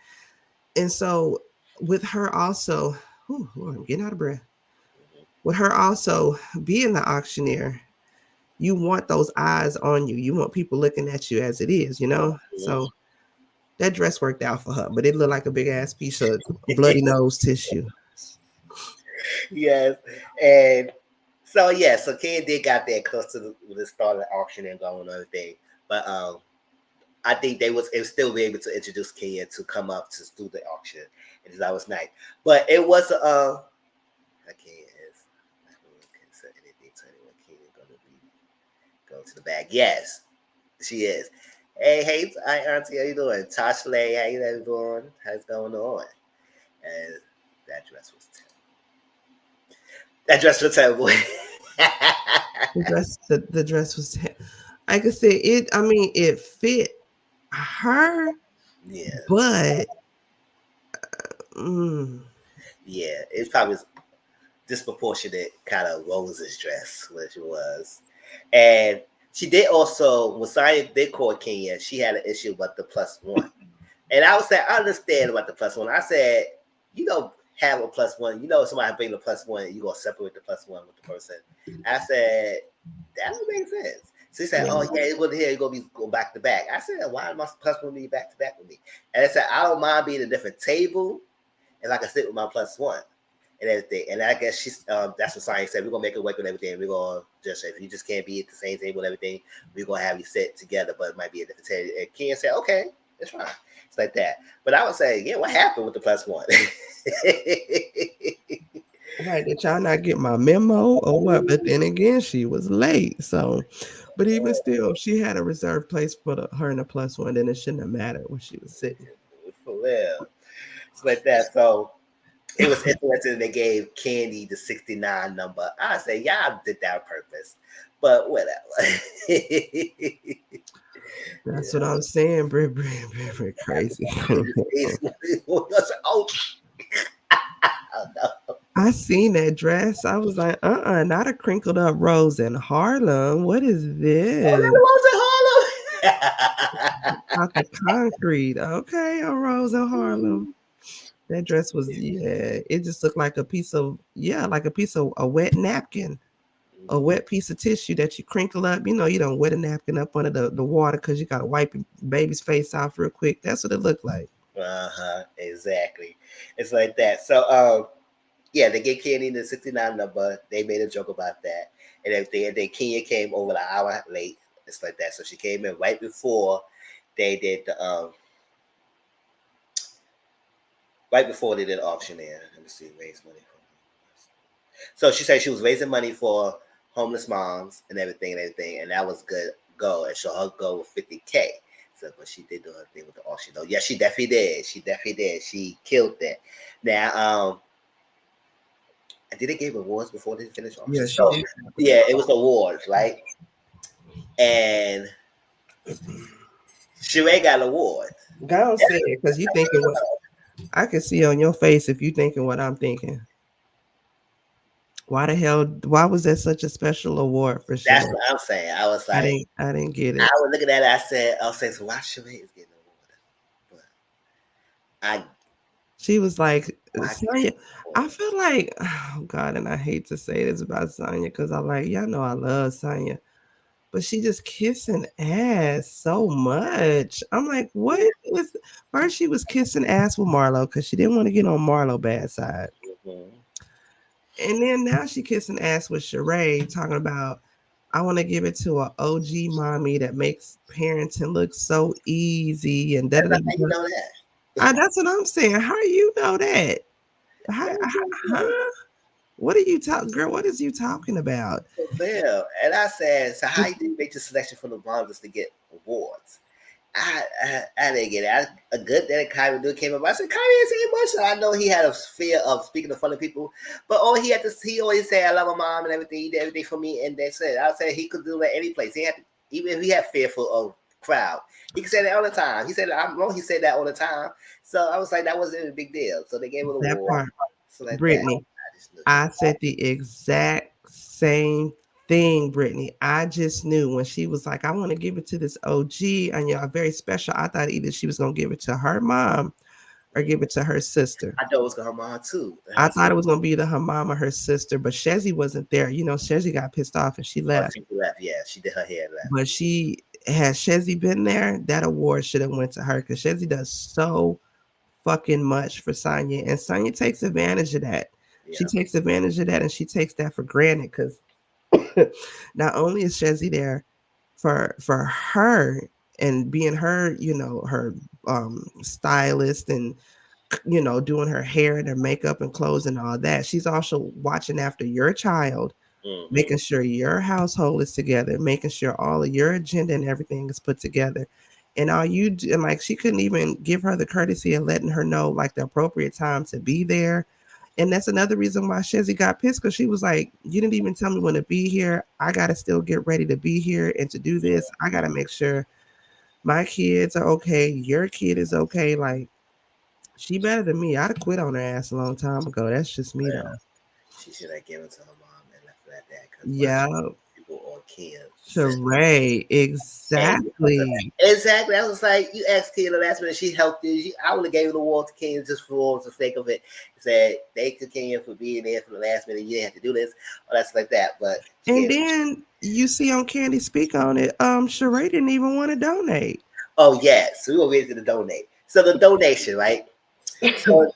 And so with her also, I'm getting out of breath. With her also being the auctioneer, you want those eyes on you. You want people looking at you as it is, you know? So that dress worked out for her, but it looked like a big ass piece of bloody nose tissue. yes, and so yeah, so Ken did got there close to the start of the auction and going and everything, but I think it was still be able to introduce Kenya to come up to do the auction, and that was nice. But it was I can't say anything to anyone. Kenya gonna be going to the bag. Yes, she is. Hey, hi, Auntie, how you doing? Tasha Lay, how you doing? How's going on? And that dress was that dress was terrible. The dress was like I said, it fit her, Yeah, But mm, yeah. It's probably disproportionate kind of Rose's dress, which it was. And she did also, when Saya did call Kenya, she had an issue about the +1. And I was saying, I understand about the +1. I said, you don't have a +1. You know, somebody bring the +1, you're going to separate the +1 with the person. I said, that would make sense. So he said, yeah, oh, yeah, it's going to here, you're going to be going back to back. I said, why must +1 be back to back with me? And I said, I don't mind being a different table if I can sit with my +1 and everything. And I guess she's that's what Science said. We're gonna make it work with everything. We're gonna just if you just can't be at the same table and everything, we're gonna have you sit together, but it might be a different table. And Ken said, okay, it's fine. It's like that. But I would say, yeah, what happened with the +1? right. Did y'all not get my memo or what? But then again, she was late. So, but even still, if she had a reserved place for her and the +1, then it shouldn't have mattered where she was sitting. For real. It's like that. So it was interesting they gave Candy the 69 number. I say, y'all did that on purpose. But whatever. That's what I'm saying. Brit, crazy. Oh, no. I seen that dress. I was like, not a crinkled up rose in Harlem. What is Oh, this? that was in Harlem. Out the concrete. Okay, a rose in Harlem. That dress was, yeah, it just looked like a piece of, yeah, like a piece of a wet napkin, a wet piece of tissue that you crinkle up. You know, you don't wet a napkin up under the water because you got to wipe your baby's face off real quick. That's what it looked like. Exactly. It's like that. So, yeah, they gave Candy the 69 number. They made a joke about that and everything. And then Kenya came over an hour late. It's like that. So she came in right before they did the right before they did the auctioneer. Let me see, raise money for. So she said she was raising money for homeless moms and everything, and that was good go. And so her goal was 50K. So, but she did do her thing with the auction though. Yeah, she definitely did. She definitely did. She killed that. Now, did they give awards before they finished auction? Yeah, she So, did. yeah, it was awards, right? And Sheree got an award. Go say it because you thinking what I can see on your face if you thinking what I'm thinking. Why the hell? Why was that such a special award for That's Sheree? what I'm saying. I was like, I didn't get I it. was looking at it. I was saying, so why Sheree is getting an award? But I She was like, why Sonya, I feel like, oh God, and I hate to say this about Sonya because I like, y'all know I love Sonya, but she just kissing ass so much. I'm like, what is, first she was kissing ass with Marlo because she didn't want to get on Marlo bad side. mm-hmm. And then now she kissing ass with Sheree, talking about, I want to give it to an OG mommy that makes parenting look so easy and da da That's da. not how you know that. That's what I'm saying. How you know that? Huh? What are you talking, girl? What is you talking about? For real. And I said, so how you did make the selection for the Blondes to get awards? I didn't get it. A good that Kyrie dude came up. I said, Kyrie ain't saying much. So I know he had a fear of speaking in front of people, but all he had to, he always said, I love my mom and everything. He did everything for me. And that's it. I said he could do that any place. He had to, even if he had fearful of crowd, he could say that all the time. He said, I'm wrong. He said that all the time. So I was like, that wasn't a big deal. So they gave it an That award. part, So like that. Brittany. I said the exact same thing, Brittany. I just knew when she was like, I want to give it to this OG and y'all very special. I thought either she was gonna give it to her mom or give it to her sister. I know it was her mom too. I thought it was gonna be either her mom or her sister, but Shezzy wasn't there. You know, Shezzy got pissed off and she Oh, left. she left. Yeah, she did her hair left. But she had Shezzy been there, that award should have went to her because Shezzy does so fucking much for Sonya, and Sonya takes advantage of that. She Yeah. takes advantage of that, and she takes that for granted because not only is Shezzy there for her and being her, you know, her stylist and doing her hair and her makeup and clothes and all that. She's also watching after your child, Mm-hmm. making sure your household is together, making sure all of your agenda and everything is put together. And all you do, and like she couldn't even give her the courtesy of letting her know like the appropriate time to be there. And that's another reason why Shezzy got pissed because she was like, you didn't even tell me when to be here. I got to still get ready to be here and to do this. I got to make sure. My kids are okay. Your kid is okay. Like, she better than me. I'd have quit on her ass a long time ago. That's just me, Yeah, though. she should have given it to her mom and left it at that. Because once Yeah, people or kids, Sheree. and Exactly. exactly, I was like, you asked Ken the last minute, she helped you. I would have gave the award to Ken just for the sake of it. Said thank you, Ken, for being there for the last minute. You didn't have to do this, or that's like that. But And Ken, then you see on Candy Speak on it, Sheree didn't even want to donate. oh yes, so we were ready to donate. So the donation, right? So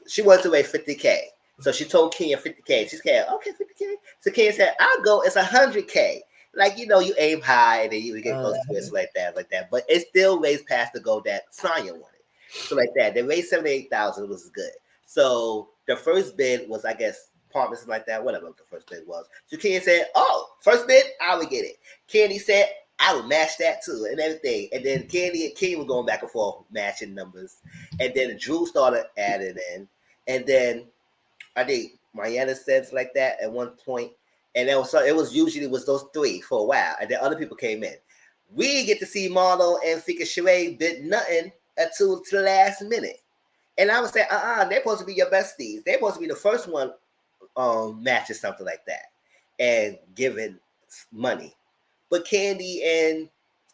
she wanted to raise 50K. So she told Kenya 50K. She said, okay, 50K. So Kenya said, I'll go, it's 100K. Like, you aim high and then you get close to it, so like that. But it still raised past the goal that Sonya wanted. So like that. They raised 78,000, was good. So the first bid was, I guess, apartments, something like that, whatever the first bid was. So Kenya said, oh, first bid, I would get it. Candy said, I would match that too, and everything. And then Candy and King were going back and forth, matching numbers. And then Drew started adding in. And then I think Mariana said like that at one point. And it was usually was those three for a while. And then other people came in. We get to see Marlo and Fika Sheree did nothing until to the last minute. And I would say, they're supposed to be your besties. They're supposed to be the first one matches something like that and giving money. But Candy and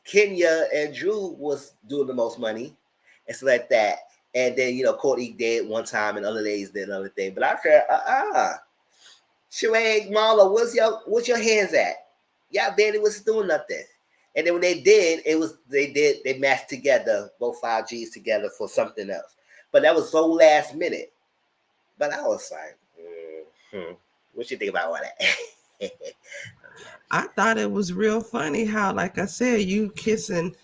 Kenya and Drew was doing the most money and stuff like that. And then, Courtney did one time and other ladies did another thing. But I said, Sheree, Marla, what's your hands at? Y'all barely was doing nothing. And then when they did, they matched together, both 5Gs together for something else. But that was so last minute. But I was like, what you think about all that? I thought it was real funny how, like I said, you kissing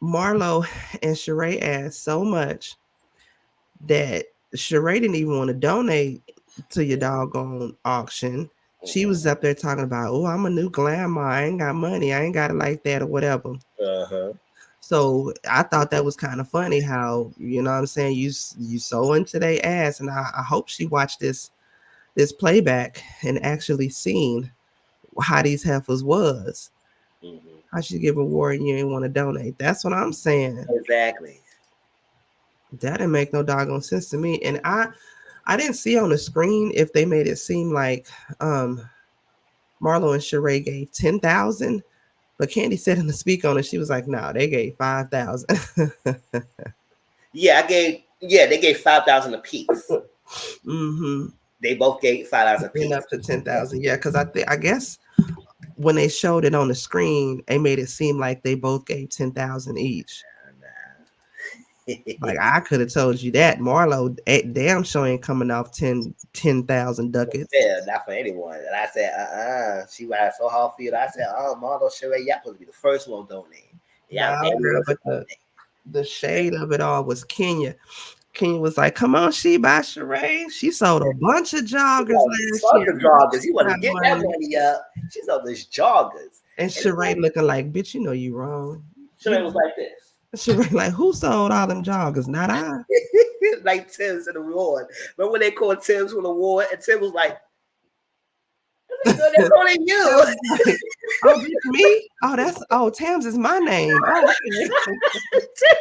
Marlo and Sheree ass so much that Sheree didn't even want to donate to your doggone auction. She was up there talking about, oh, I'm a new glamour. I ain't got money. I ain't got it like that or whatever. Uh-huh. So I thought that was kind of funny how, you know what I'm saying, you so into their ass. And I hope she watched this playback and actually seen how these heifers was. Mm-hmm. How she give a award and you ain't want to donate. That's what I'm saying. Exactly. That didn't make no doggone sense to me. And I didn't see on the screen if they made it seem like Marlo and Sheree gave 10,000, but Candy said in the speak on it, she was like, "No, they gave 5,000." They gave 5,000 apiece. Mm-hmm. They both gave 5,000 Went apiece. up to 10,000. Yeah, because I guess when they showed it on the screen, they made it seem like they both gave 10,000 each. Like I could have told you that Marlo damn sure ain't coming off 10,000 ducats. Yeah, not for anyone. And I said, she was so hard for you. I said, Marlo, Sheree, y'all supposed to be the first one donating. Y'all Nah, barely girl, was but the shade of it all was Kenya. Kenya was like, "Come on, she by Sheree. She sold a bunch of joggers last fuck year. the joggers. You want to Got get that money." money up. She's on these joggers. And And Sheree looking like, "Bitch, you know you wrong." Sheree was like this. Sheree like, "Who sold all them joggers? Not I." Like Tim's an award. Remember when they called Tim's an award? And Tim was like, they're calling you. Like, oh, bitch, me? Tams is my name. Oh, okay. Tim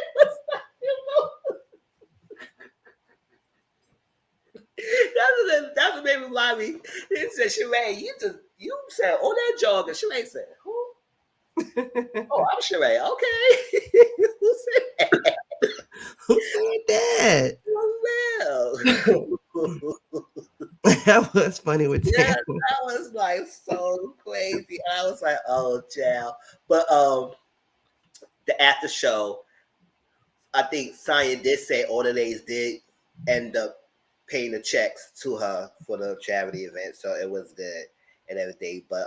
was like, that's what made me lie me. He said, Sheree, you said all that jogger. Sheree said, who? Oh, I'm Sheree. Okay. Who said that? Who said that? Oh, well. That was funny with Yeah, Tam. that was like so crazy. I was like, oh, child. But the after show, I think Sonya did say all the ladies did end up paying the checks to her for the charity event, so it was good and everything. But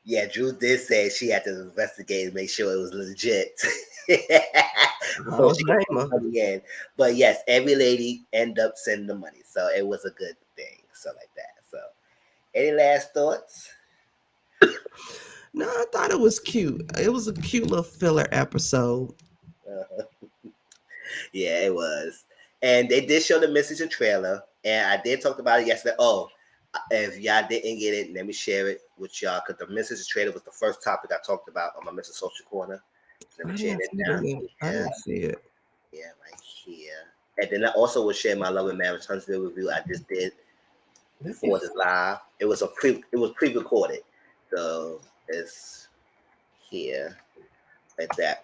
yeah, Drew did say she had to investigate and make sure it was legit before she could put the money in. But yes, every lady ended up sending the money, so it was a good thing. So like that. So, any last thoughts? No, I thought it was cute. It was a cute little filler episode. Uh, yeah, it was. And they did show the Messenger trailer, and I did talk about it yesterday. Oh, if y'all didn't get it, let me share it with y'all because the Messenger trailer was the first topic I talked about on my Mr. Social Corner. Let me I share didn't it see the down link. I here. didn't see it. Yeah, right here. And then I also will share my Love and Marriage Huntsville review I just did before this live. It was pre-recorded. So it's here like that.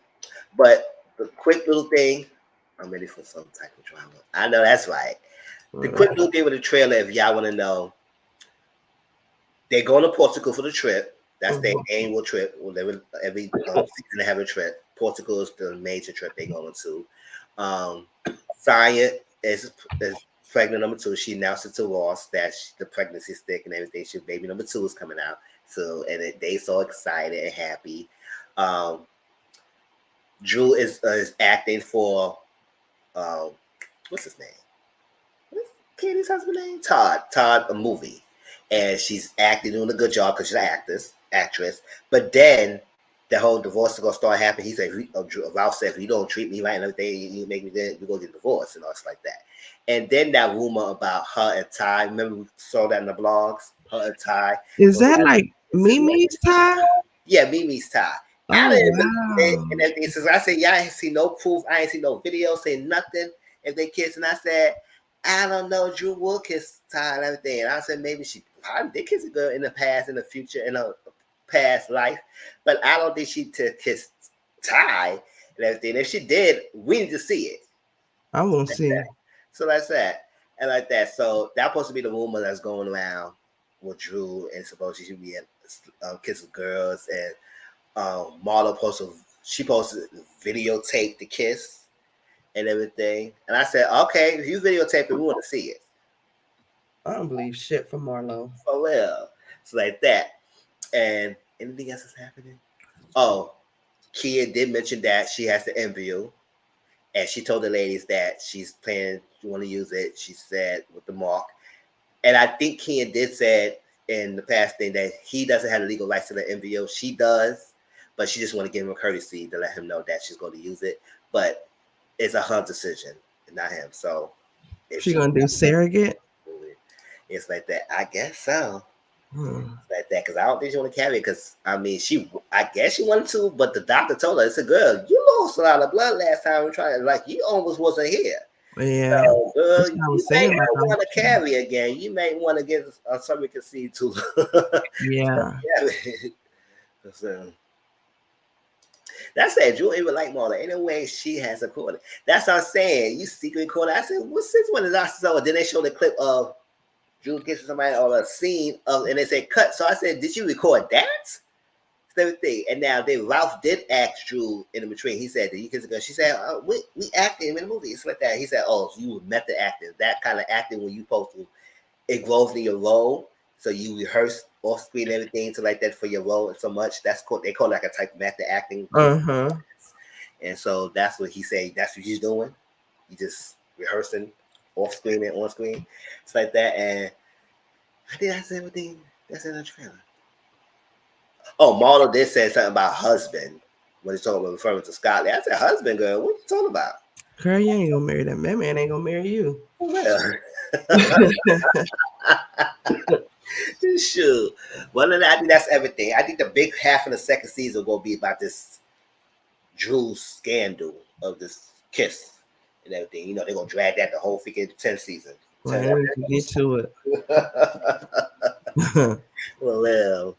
But the quick little thing, I'm ready for some type of drama. I know that's right. The quick little thing with the trailer, if y'all want to know, they're going to Portugal for the trip. That's their annual trip. Every season they have a trip. Portugal is the major trip they're going to. Saya is pregnant number 2. She announced it to Ross that the pregnancy stick and everything. She baby number 2 is coming out. So they so excited and happy. Um, Drew is acting for um, what's his name? What's Katie's husband name? Todd. Todd, a movie, and she's acting, doing a good job because she's an actress. But then the whole divorce is gonna start happening. He said, Ralph said, if you don't treat me right and everything, you make me then we gonna get divorced and all stuff like that. And then that rumor about her and Ty. Remember we saw that in the blogs. Her and Ty. Is that like Mimi's tie? Yeah, Mimi's Ty. I Oh didn't wow. and everything. Since I said, yeah, I ain't see no proof. I ain't see no video saying nothing if they kiss. And I said, I don't know, Drew will kiss Ty and everything. And I said maybe she probably did kiss a girl in the past, in the future, in a past life. But I don't think she to kiss Ty and everything. If she did, we need to see it. I won't Like see. that. So that's that. And like that. So that's supposed to be the rumor that's going around with Drew and supposed she should be kissing girls and Marla posted videotape the kiss and everything. And I said, okay, if you videotape it, we want to see it. I don't believe shit from Marlo. For real. So like that. And anything else is happening? Oh, Kia did mention that she has the interview. And she told the ladies that she's planning to want to use it. She said with the mark. And I think Kia did say in the past thing that he doesn't have the legal rights to the MVO. She does, but she just want to give him a courtesy to let him know that she's going to use it. But it's a her decision, not him. So if She gonna do surrogate? It's like that. I guess so. Hmm. It's like that because I don't think she want to carry it. Because I mean, I guess she wanted to, but the doctor told her, "It's a girl. You lost a lot of blood last time we tried. Like you almost wasn't here." Yeah, So, that's what I you was may saying. Like, not want to carry again. You may want to get a surrogacy too. yeah, So, that's it. Drew even like Marla. Anyway, she has a quarter. That's what I'm saying. You secret quarter. I said, well, since when did I saw? Then they showed the clip of Drew kissing somebody or a scene of, and they said cut. So I said, did you record that? Everything. And now Ralph did ask Drew in the between. He said, did you kiss a girl? She said, we acted in the movie. It's like that. He said, oh, so you were method acting. That kind of acting when you supposed to, it grows in your role. So you rehearse off screen everything to like that for your role and so much. That's called, they call it like a type of method acting. And so that's what he said. That's what he's doing. He just rehearsing off screen and on screen. It's like that. And I think that's everything that's in the trailer. Oh, Marlo did say something about husband when he's talking about referring to Scotland. I said, husband, girl, what you talking about? girl, you ain't gonna marry that man. Man ain't gonna marry you. Well, sure. Well, I think that's everything. I think the big half of the second season will be about this Drew scandal of this kiss and everything. You know, they're gonna drag that the whole freaking 10th season. Man, we can get to it. Well,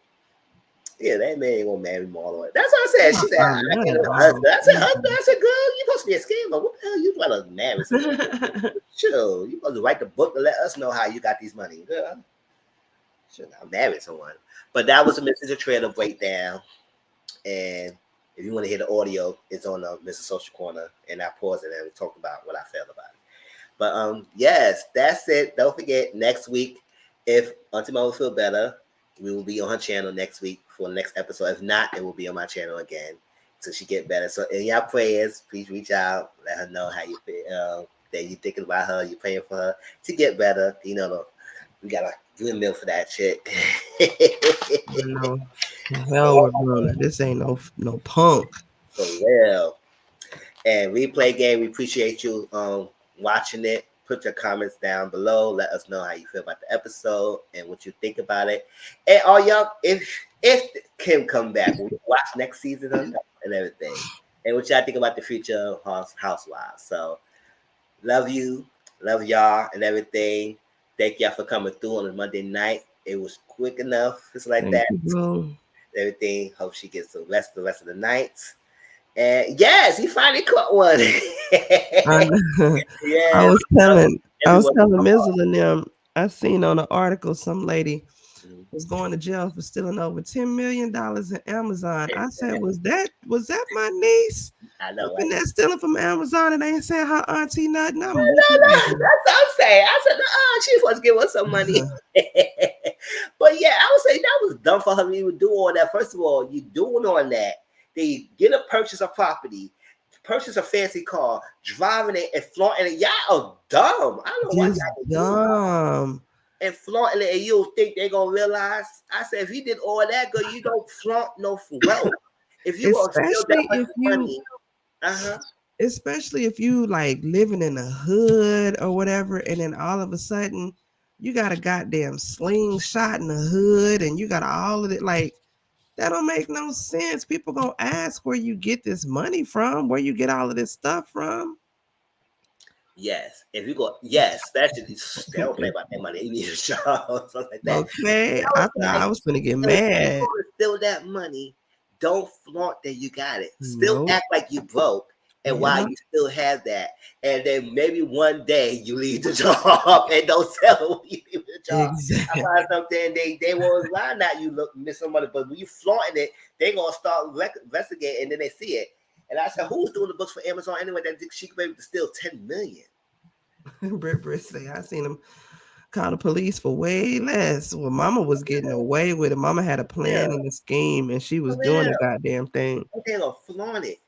yeah, that man ain't gonna marry Marlo. That's what I said. She said, I get a husband. I said, husband. I said, girl, you supposed to be a scammer. What the hell you trying to marry someone? Sure, you supposed to write the book to let us know how you got these money, girl. Should not marry someone. But that was a Mr. Trailer breakdown. And if you want to hear the audio, it's on the Mr. Social Corner. And I paused it and we talked about what I felt about it. But yes, that's it. Don't forget, next week, if Auntie Mo will feel better, we will be on her channel next week for the next episode. If not, it will be on my channel again until she get better. So in your prayers, please reach out, let her know how you feel, that you're thinking about her, you're praying for her to get better. You know, we gotta do a meal for that shit. No, hell with brother. This ain't no punk. For real. And Replay Game, we appreciate you watching it. Put your comments down below. Let us know how you feel about the episode and what you think about it. And all y'all, if Kim come back, will you watch next season and everything? and what y'all think about the future of Housewives. So love you, love y'all, and everything. Thank y'all for coming through on a Monday night. It was quick enough, just like Thank that. you, boo. Everything. Hope she gets the rest of the night. And yes, he finally caught one. I know. I Yes, was telling I was everyone. telling Mizzle and them, I seen on an article some lady Mhm. was going to jail for stealing over $10 million in Amazon. I said, was that my niece? I Up know, in right? there stealing from Amazon and they ain't saying her auntie nothing. I'm No, looking no, at her. that's what I'm saying. I said, she's supposed to give us some money. But yeah, I would say that was dumb for her to even do all that. First of all, you doing all that. They get a purchase of property, purchase a fancy car, driving it and flaunting it. Y'all are dumb. I don't know why Just y'all can do dumb. and flaunting it, and you don't think they're gonna realize. I said, if you did all that, girl, you don't flaunt no wealth. If you gonna steal that Especially much if you money, uh-huh. especially if you like living in the hood or whatever, and then all of a sudden you got a goddamn slingshot in the hood and you got all of it, like that don't make no sense. People gonna ask where you get this money from, where you get all of this stuff from. Yes, if you go, yes, especially they don't play about their money. They need a job, something like that. Okay, I I was thought like, I was gonna get so if you mad. want to steal that money, don't flaunt that you got it. Still Nope. act like you broke, and Yeah, why you still have that. And then maybe one day you leave the job and don't tell them when you leave the job. I exactly. find something they won't lie not you look miss some money, but when you flaunting it, they gonna start investigating, and then they see it. And I said, who's doing the books for Amazon anyway? That she could be able to steal 10 million. Britt say I seen him call the police for way less. Well, Mama was getting away with it. Mama had a plan Yeah, and a scheme, and she was for doing real. the goddamn thing. They gonna flaunt it.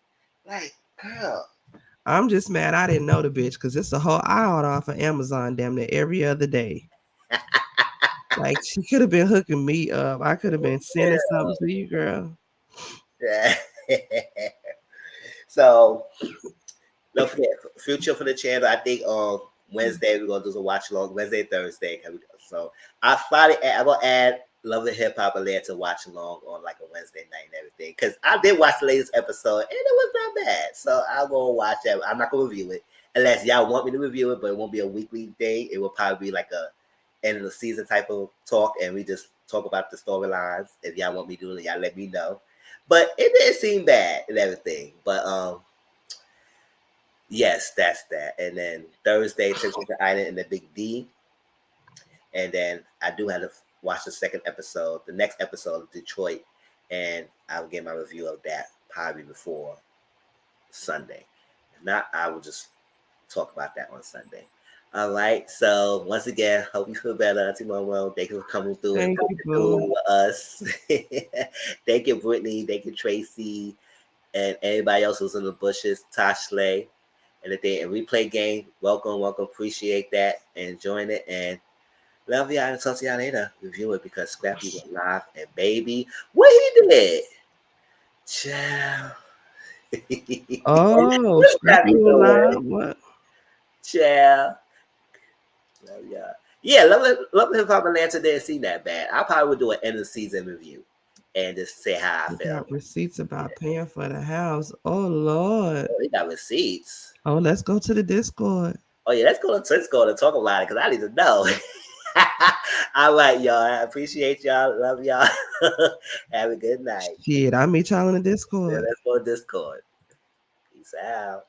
Like, girl. I'm just mad I didn't know the bitch because it's a whole I order off of Amazon damn near every other day. Like she could have been hooking me up. I could have been sending something to you, girl. Yeah. So don't forget future for the channel. I think on Wednesday we're gonna do some watch along. Wednesday, Thursday. So I'm gonna add Love and Hip Hop later to watch along on like a Wednesday night and everything. Cause I did watch the latest episode and it was not bad. So I'll go watch that. I'm not gonna review it unless y'all want me to review it, but it won't be a weekly thing. It will probably be like a end of the season type of talk, and we just talk about the storylines. If y'all want me to do it, y'all let me know. But it didn't seem bad and everything. But yes, that's that. And then Thursday, Temptation Island and the Big D. And then I do have to watch the second episode, the next episode of Detroit, and I'll get my review of that probably before Sunday. If not, I will just talk about that on Sunday. All right. So once again, hope you feel better, Auntie Monroe. Thank you for coming through and Thank putting you, it through boo. with us. Thank you, Brittany. Thank you, Tracy, and everybody else who's in the bushes, Tosh Slay, and the thing. And replay game. Welcome, welcome. Appreciate that and enjoying it. And love y'all and talk to y'all later. Review it because Scrappy went live and baby, what he did? Ciao. Oh, What's Scrappy Scrappy was doing? live. What? Ciao. Love y'all. Yeah, love Hip Hop Atlanta didn't seem that bad. I probably would do an end of season review and just say how I We felt. got receipts about paying for the house. Oh Lord. Oh, we got receipts. Oh, let's go to the Discord. Oh yeah, let's go to talk about it because I need to know. All right, y'all. I appreciate y'all. Love y'all. Have a good night. Shit, I'll meet y'all in the Yeah, Discord. let's go to Discord. Peace out.